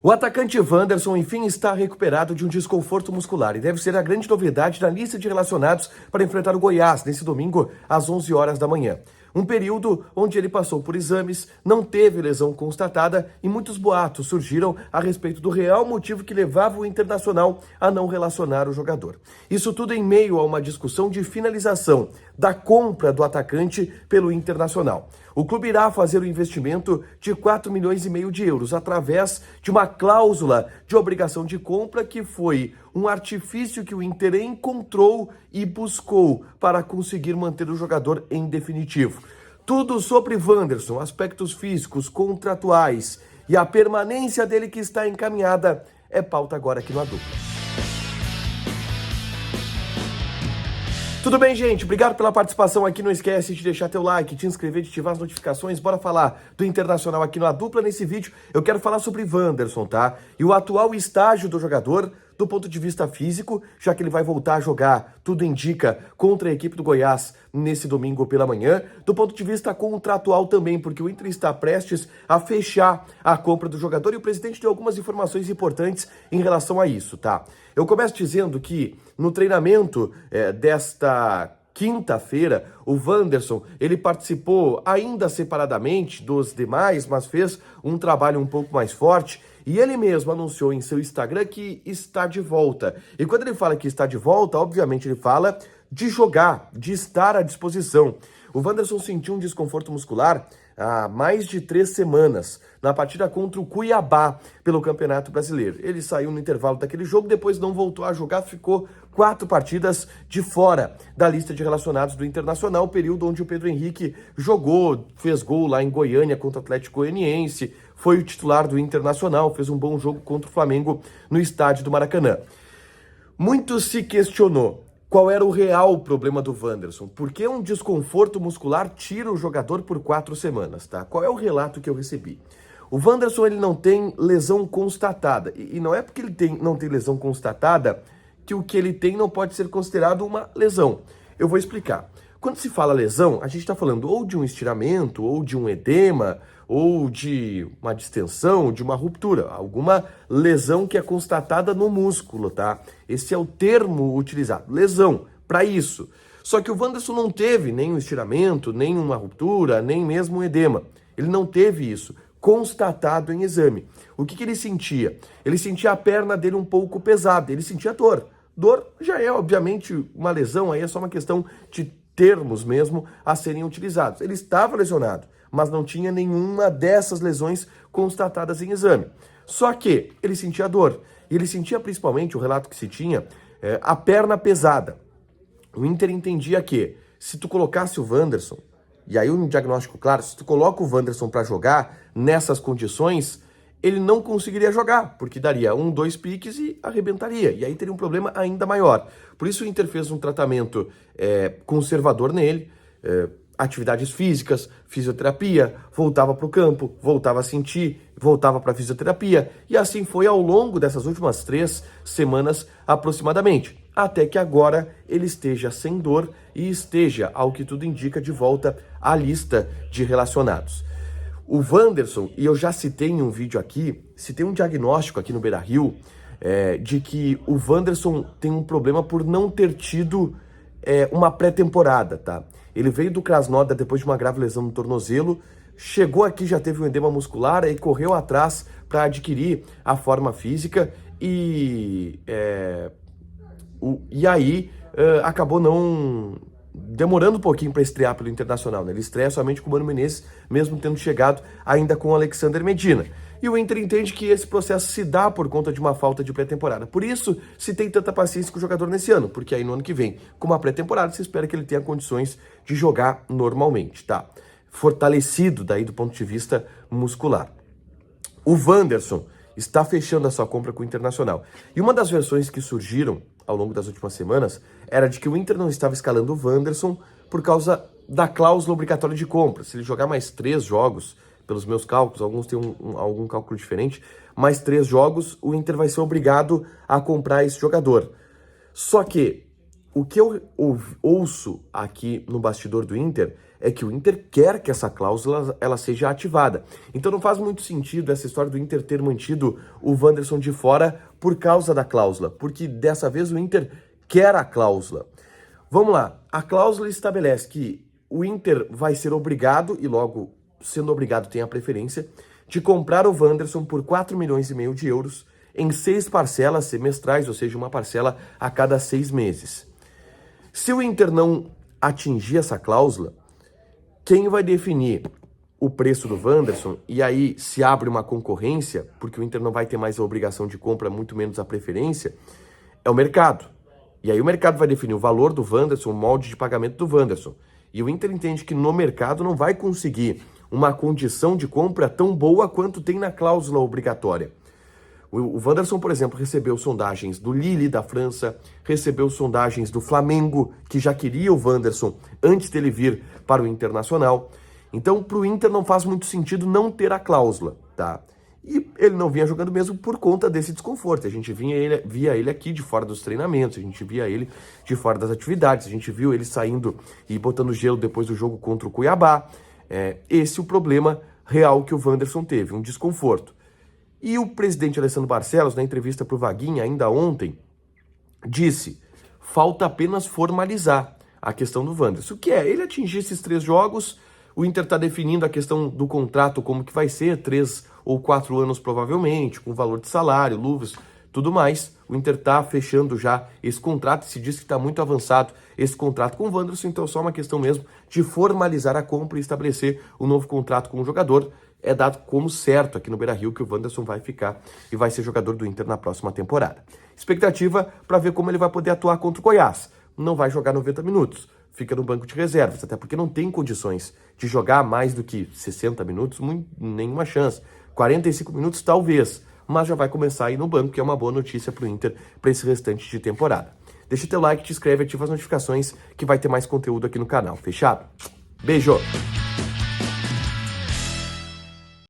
O atacante Wanderson, enfim, está recuperado de um desconforto muscular e deve ser a grande novidade na lista de relacionados para enfrentar o Goiás nesse domingo às 11 horas da manhã. Um período onde ele passou por exames, não teve lesão constatada e muitos boatos surgiram a respeito do real motivo que levava o Internacional a não relacionar o jogador. Isso tudo em meio a uma discussão de finalização da compra do atacante pelo Internacional. O clube irá fazer o investimento de 4,5 milhões de euros através de uma cláusula de obrigação de compra que foi um artifício que o Inter encontrou e buscou para conseguir manter o jogador em definitivo. Tudo sobre Wanderson, aspectos físicos, contratuais e a permanência dele que está encaminhada é pauta agora aqui no A Dupla. Tudo bem, gente? Obrigado pela participação aqui. Não esquece de deixar teu like, te inscrever, de ativar as notificações. Bora falar do Internacional aqui no A Dupla. Nesse vídeo eu quero falar sobre Wanderson, tá? E o atual estágio do jogador do ponto de vista físico, já que ele vai voltar a jogar, tudo indica, contra a equipe do Goiás nesse domingo pela manhã. Do ponto de vista contratual também, porque o Inter está prestes a fechar a compra do jogador e o presidente deu algumas informações importantes em relação a isso, tá? Eu começo dizendo que no treinamento desta quinta-feira, o Wanderson, ele participou ainda separadamente dos demais, mas fez um trabalho um pouco mais forte e ele mesmo anunciou em seu Instagram que está de volta. E quando ele fala que está de volta, obviamente ele fala de jogar, de estar à disposição. O Wanderson sentiu um desconforto muscular há mais de 3 semanas, na partida contra o Cuiabá pelo Campeonato Brasileiro. Ele saiu no intervalo daquele jogo, depois não voltou a jogar, ficou 4 partidas de fora da lista de relacionados do Internacional, período onde o Pedro Henrique jogou, fez gol lá em Goiânia contra o Atlético Goianiense, foi o titular do Internacional, fez um bom jogo contra o Flamengo no estádio do Maracanã. Muito se questionou qual era o real problema do Wanderson. Por que um desconforto muscular tira o jogador por 4 semanas, tá? Qual é o relato que eu recebi? O Wanderson, ele não tem lesão constatada. E não é porque ele não tem lesão constatada que o que ele tem não pode ser considerado uma lesão. Eu vou explicar. Quando se fala lesão, a gente está falando ou de um estiramento, ou de um edema, ou de uma distensão, de uma ruptura, alguma lesão que é constatada no músculo, tá? Esse é o termo utilizado, lesão, para isso. Só que o Wanderson não teve nem um estiramento, nem uma ruptura, nem mesmo um edema. Ele não teve isso constatado em exame. O que ele sentia? Ele sentia a perna dele um pouco pesada, ele sentia dor. Dor já é, obviamente, uma lesão, aí é só uma questão de termos mesmo a serem utilizados. Ele estava lesionado, mas não tinha nenhuma dessas lesões constatadas em exame. Só que ele sentia dor, e ele sentia principalmente, o relato que se tinha, a perna pesada. O Inter entendia que, se tu colocasse o Wanderson, e aí um diagnóstico claro, se tu coloca o Wanderson para jogar nessas condições, ele não conseguiria jogar, porque daria 2 piques e arrebentaria, e aí teria um problema ainda maior. Por isso o Inter fez um tratamento conservador nele, atividades físicas, fisioterapia, voltava para o campo, voltava a sentir, voltava para a fisioterapia, e assim foi ao longo dessas últimas 3 semanas aproximadamente, até que agora ele esteja sem dor e esteja, ao que tudo indica, de volta à lista de relacionados. O Wanderson, e eu já citei em um vídeo aqui, citei um diagnóstico aqui no Beira-Rio, de que o Wanderson tem um problema por não ter tido uma pré-temporada, tá? Ele veio do Krasnodar depois de uma grave lesão no tornozelo, chegou aqui, já teve um edema muscular e correu atrás para adquirir a forma física e aí acabou não demorando um pouquinho para estrear pelo Internacional, né? Ele estreia somente com o Mano Menezes, mesmo tendo chegado ainda com o Alexander Medina. E o Inter entende que esse processo se dá por conta de uma falta de pré-temporada. Por isso, se tem tanta paciência com o jogador nesse ano, porque aí no ano que vem, com uma pré-temporada, se espera que ele tenha condições de jogar normalmente, tá? Fortalecido daí do ponto de vista muscular. O Wanderson está fechando a sua compra com o Internacional. E uma das versões que surgiram ao longo das últimas semanas era de que o Inter não estava escalando o Wanderson por causa da cláusula obrigatória de compra. Se ele jogar mais 3 jogos, pelos meus cálculos, alguns têm algum cálculo diferente, mais 3 jogos, o Inter vai ser obrigado a comprar esse jogador. Só que o que eu ouço aqui no bastidor do Inter é que o Inter quer que essa cláusula ela seja ativada. Então não faz muito sentido essa história do Inter ter mantido o Wanderson de fora por causa da cláusula, porque dessa vez o Inter quer a cláusula. Vamos lá, a cláusula estabelece que o Inter vai ser obrigado, e logo sendo obrigado tem a preferência, de comprar o Wanderson por 4,5 milhões de euros em 6 parcelas semestrais, ou seja, uma parcela a cada 6 meses. Se o Inter não atingir essa cláusula, quem vai definir o preço do Wanderson, e aí se abre uma concorrência, porque o Inter não vai ter mais a obrigação de compra, muito menos a preferência, é o mercado. E aí o mercado vai definir o valor do Wanderson, o molde de pagamento do Wanderson. E o Inter entende que no mercado não vai conseguir uma condição de compra tão boa quanto tem na cláusula obrigatória. O Wanderson, por exemplo, recebeu sondagens do Lille, da França, recebeu sondagens do Flamengo, que já queria o Wanderson antes dele vir para o Internacional. Então, para o Inter não faz muito sentido não ter a cláusula, tá? E ele não vinha jogando mesmo por conta desse desconforto. A gente via ele aqui de fora dos treinamentos, a gente via ele de fora das atividades, a gente viu ele saindo e botando gelo depois do jogo contra o Cuiabá. Esse é o problema real que o Wanderson teve, um desconforto. E o presidente Alessandro Barcelos, na entrevista para o Vaguinha, ainda ontem, disse: falta apenas formalizar a questão do Wanderson. O que é? Ele atingir esses 3 jogos, o Inter está definindo a questão do contrato, como que vai ser, 3 ou 4 anos provavelmente, com valor de salário, luvas, tudo mais. O Inter está fechando já esse contrato, se diz que está muito avançado esse contrato com o Wanderson, então é só uma questão mesmo de formalizar a compra e estabelecer um novo contrato com o jogador. É dado como certo aqui no Beira-Rio que o Wanderson vai ficar e vai ser jogador do Inter na próxima temporada. Expectativa para ver como ele vai poder atuar contra o Goiás. Não vai jogar 90 minutos, fica no banco de reservas, até porque não tem condições de jogar mais do que 60 minutos, nenhuma chance. 45 minutos talvez, mas já vai começar a ir no banco, que é uma boa notícia para o Inter para esse restante de temporada. Deixa teu like, te inscreve, ativa as notificações que vai ter mais conteúdo aqui no canal. Fechado? Beijo!